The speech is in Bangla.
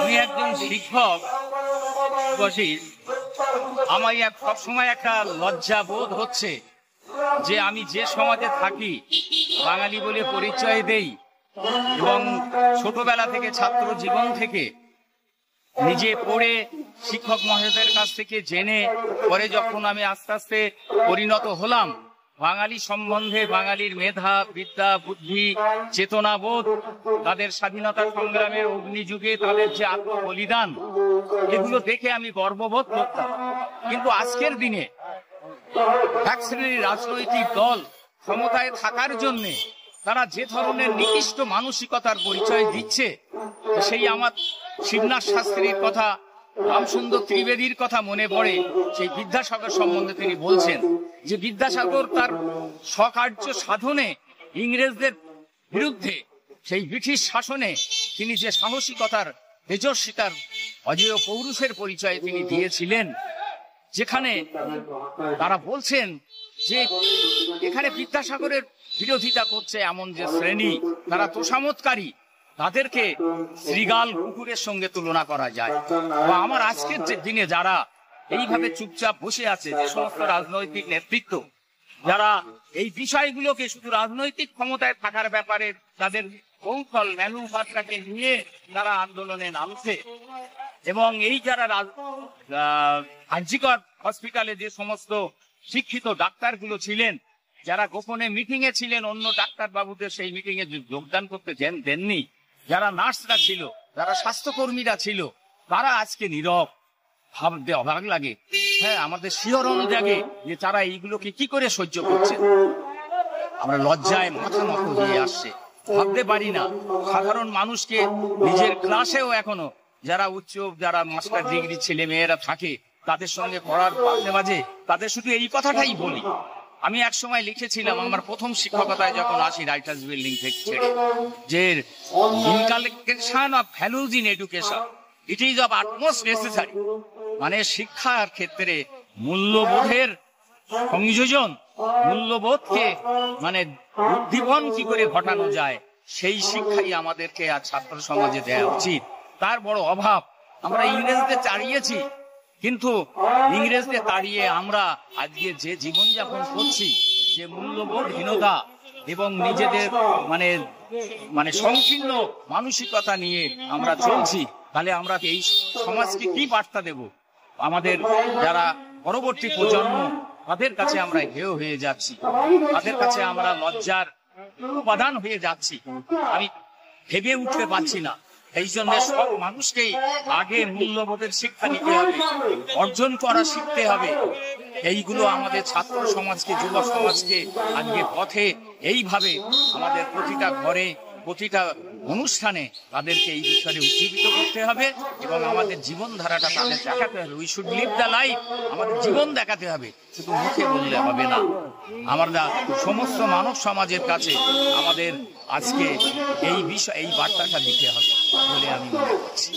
আমি একজন শিক্ষক বসিস, আমার সবসময় একটা লজ্জা বোধ হচ্ছে যে আমি যে সমাজে থাকি, বাঙালি বলে পরিচয় দেই এবং ছোটবেলা থেকে ছাত্র জীবন থেকে নিজে পড়ে শিক্ষক মহাশয়দের কাছ থেকে জেনে পরে যখন আমি আস্তে আস্তে পরিণত হলাম, বাঙালি সম্বন্ধে বাঙালির মেধা, বিদ্যা, বুদ্ধি, চেতনাবোধ, তাদের স্বাধীনতা সংগ্রামের অগ্নিযুগে তাদের যে আত্মবলিদান, এগুলো দেখে আমি গর্ববোধ করতাম। কিন্তু আজকের দিনে এক শ্রেণীর রাজনৈতিক দল ক্ষমতায় থাকার জন্য তারা যে ধরনের নিকৃষ্ট মানসিকতার পরিচয় দিচ্ছে, সেই আমার শিবনাথ শাস্ত্রীর কথা, রামসুন্দর ত্রিবেদীর কথা মনে পড়ে। সেই বিদ্যাসাগর সম্বন্ধে তিনি বলছেন যে বিদ্যাসাগর তার স্বকার্য সাধনে ইংরেজদের বিরুদ্ধে, সেই ব্রিটিশ শাসনে তিনি যে সাহসিকতার, তেজস্বিতার, অজেয় পৌরুষের পরিচয় তিনি দিয়েছিলেন, যেখানে তারা বলছেন যে এখানে বিদ্যাসাগরের বিরোধিতা করছে এমন যে শ্রেণী, তারা তোষামতকারী, তাদেরকে শ্রীগাল কুকুরের সঙ্গে তুলনা করা যায়। বা আমার আজকের দিনে যারা এইভাবে চুপচাপ বসে আছে, যে সমস্ত রাজনৈতিক নেতৃত্ব যারা এই বিষয়গুলোকে শুধু রাজনৈতিক ক্ষমতায় থাকার ব্যাপারে তাদের কৌশল ম্যানুফ্যাকচারকে নিয়ে তারা আন্দোলনে নামছে, এবং এই যারা আরজিকর হসপিটালে যে সমস্ত শিক্ষিত ডাক্তারগুলো ছিলেন, যারা গোপনে মিটিং এ ছিলেন, অন্য ডাক্তার বাবুদের সেই মিটিং এ যোগদান করতে দেননি, যারা নার্সরা ছিল, যারা স্বাস্থ্যকর্মীরা ছিল, তারা আজকে নীরব। ভাবতে অবাক লাগে, হ্যাঁ, আমাদের শিহরণ জাগে যে তারা এইগুলোকে কি করে সহ্য করছে। আমরা লজ্জায় মাথা নত হয়ে আসছে, ভাবতে পারি না সাধারণ মানুষকে নিজের ক্লাসেও এখনো যারা যারা মাস্টার ডিগ্রি ছেলে মেয়েরা থাকে, তাদের সঙ্গে পড়ার মাঝে মাঝে তাদের শুধু এই কথাটাই বলি। আমি এক সময় লিখেছিলাম আমার প্রথম শিক্ষকতায় যখন আসি রাইটার্স বিল্ডিং থেকে ছেড়ে, যে inculcation of values in education it is of utmost necessary, মানে শিক্ষার ক্ষেত্রে মূল্যবোধের সংযোজন, মূল্যবোধকে মানে উদ্দীপন কি করে ঘটানো যায়, সেই শিক্ষাই আমাদেরকে আজ ছাত্র সমাজে দেওয়া উচিত। তার বড় অভাব। আমরা ইংরেজদের তাড়িয়েছি, কিন্তু ইংরেজদের তাড়িয়ে আমরা আজকে যে জীবনযাপন করছি, যে মূল্যবোধহীনতা এবং নিজেদের মানে সংকীর্ণ মানসিকতা নিয়ে আমরা চলছি, তাহলে আমরা এই সমাজকে কি বার্তা দেব? আমাদের যারা পরবর্তী প্রজন্ম, তাদের কাছে আমরা হেয় হয়ে যাচ্ছি, তাদের কাছে আমরা লজ্জার উপাদান হয়ে যাচ্ছি। আমি ভেবে উঠতে পারছি না। এই জন্য সব মানুষকেই আগে মূল্যবোধের শিক্ষা নিতে হবে, অর্জন করা শিখতে হবে। এইগুলো আমাদের ছাত্র সমাজকে, যুব সমাজকে আজকে পথে এইভাবে আমাদের প্রতিটা ঘরে, প্রতিটা অনুষ্ঠানে তাদেরকে এই বিষয়ে উজ্জীবিত করতে হবে এবং আমাদের জীবনধারাটা তাদের দেখাতে হবে। We should live the life, আমাদের জীবন দেখাতে হবে, শুধু মুখে বললে হবে না। আমরা সমস্ত মানব সমাজের কাছে আমাদের আজকে এই বার্তাটা দিতে হবে বলে আমি মনে করছি।